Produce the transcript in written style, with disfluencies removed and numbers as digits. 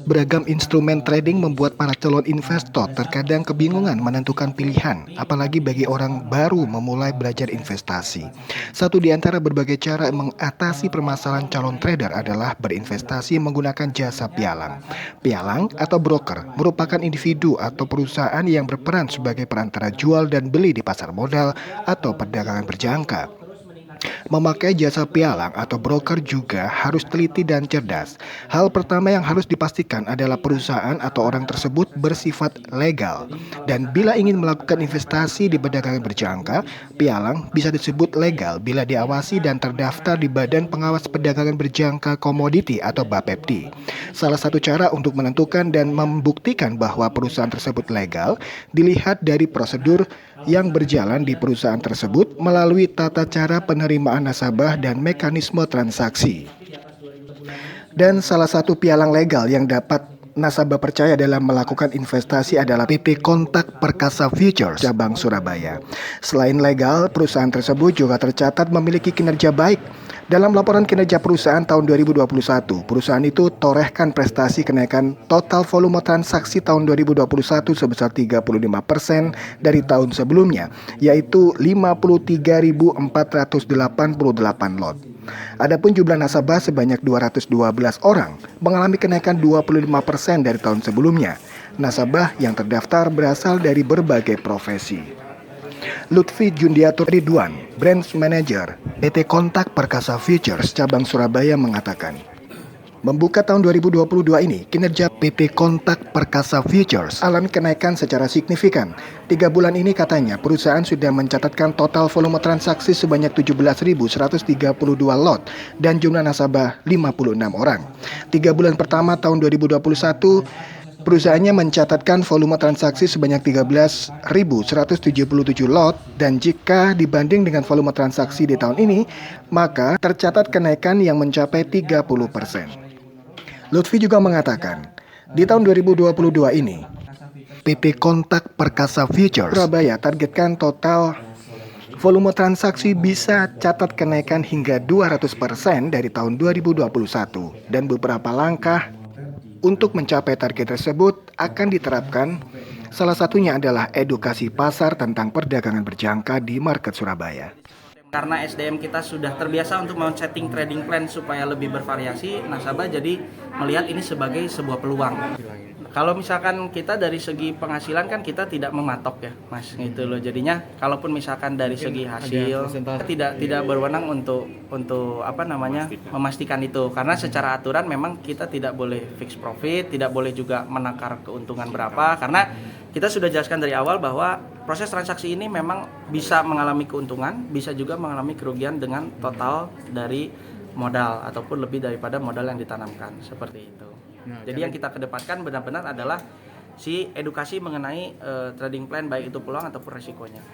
Beragam instrumen trading membuat para calon investor terkadang kebingungan menentukan pilihan, apalagi bagi orang baru memulai belajar investasi. Satu di antara berbagai cara mengatasi permasalahan calon trader adalah berinvestasi menggunakan jasa pialang. Pialang atau broker merupakan individu atau perusahaan yang berperan sebagai perantara jual dan beli di pasar modal atau perdagangan berjangka. Memakai jasa pialang atau broker juga harus teliti dan cerdas. Hal pertama yang harus dipastikan adalah perusahaan atau orang tersebut bersifat legal. Dan bila ingin melakukan investasi di perdagangan berjangka, pialang bisa disebut legal bila diawasi dan terdaftar di Badan Pengawas Perdagangan Berjangka Komoditi atau BAPEPTI. Salah satu cara untuk menentukan dan membuktikan bahwa perusahaan tersebut legal dilihat dari prosedur yang berjalan di perusahaan tersebut melalui tata cara penerimaan nasabah dan mekanisme transaksi. Dan salah satu pialang legal yang dapat nasabah percaya dalam melakukan investasi adalah PT Kontak Perkasa Futures cabang Surabaya. Selain legal, perusahaan tersebut juga tercatat memiliki kinerja baik. Dalam laporan kinerja perusahaan tahun 2021, perusahaan itu torehkan prestasi kenaikan total volume transaksi tahun 2021 sebesar 35% dari tahun sebelumnya, yaitu 53.488 lot. Adapun jumlah nasabah sebanyak 212 orang mengalami kenaikan 25% dari tahun sebelumnya. Nasabah yang terdaftar berasal dari berbagai profesi. Lutfi Jundiatur Ridwan, Branch Manager PT Kontak Perkasa Futures cabang Surabaya mengatakan, membuka tahun 2022 ini, kinerja PT Kontak Perkasa Futures alami kenaikan secara signifikan. 3 bulan ini katanya, perusahaan sudah mencatatkan total volume transaksi sebanyak 17.132 lot dan jumlah nasabah 56 orang. 3 bulan pertama tahun 2021, perusahaannya mencatatkan volume transaksi sebanyak 13.177 lot dan jika dibanding dengan volume transaksi di tahun ini, maka tercatat kenaikan yang mencapai 30%. Lutfi juga mengatakan, di tahun 2022 ini, PT Kontak Perkasa Futures Surabaya targetkan total volume transaksi bisa catat kenaikan hingga 200% dari tahun 2021 dan beberapa langkah untuk mencapai target tersebut akan diterapkan. Salah satunya adalah edukasi pasar tentang perdagangan berjangka di market Surabaya. Karena SDM kita sudah terbiasa untuk men-setting trading plan supaya lebih bervariasi, nasabah jadi melihat ini sebagai sebuah peluang. Kalau misalkan kita dari segi penghasilan kan kita tidak mematok ya, Mas, gitu loh. Jadinya kalaupun misalkan dari segi hasil tidak berwenang untuk memastikan itu. Karena secara aturan memang kita tidak boleh fix profit, tidak boleh juga menakar keuntungan berapa karena kita sudah jelaskan dari awal bahwa proses transaksi ini memang bisa mengalami keuntungan, bisa juga mengalami kerugian dengan total dari modal ataupun lebih daripada modal yang ditanamkan, seperti itu. Jadi yang kita kedepankan benar-benar adalah si edukasi mengenai trading plan baik itu peluang ataupun resikonya.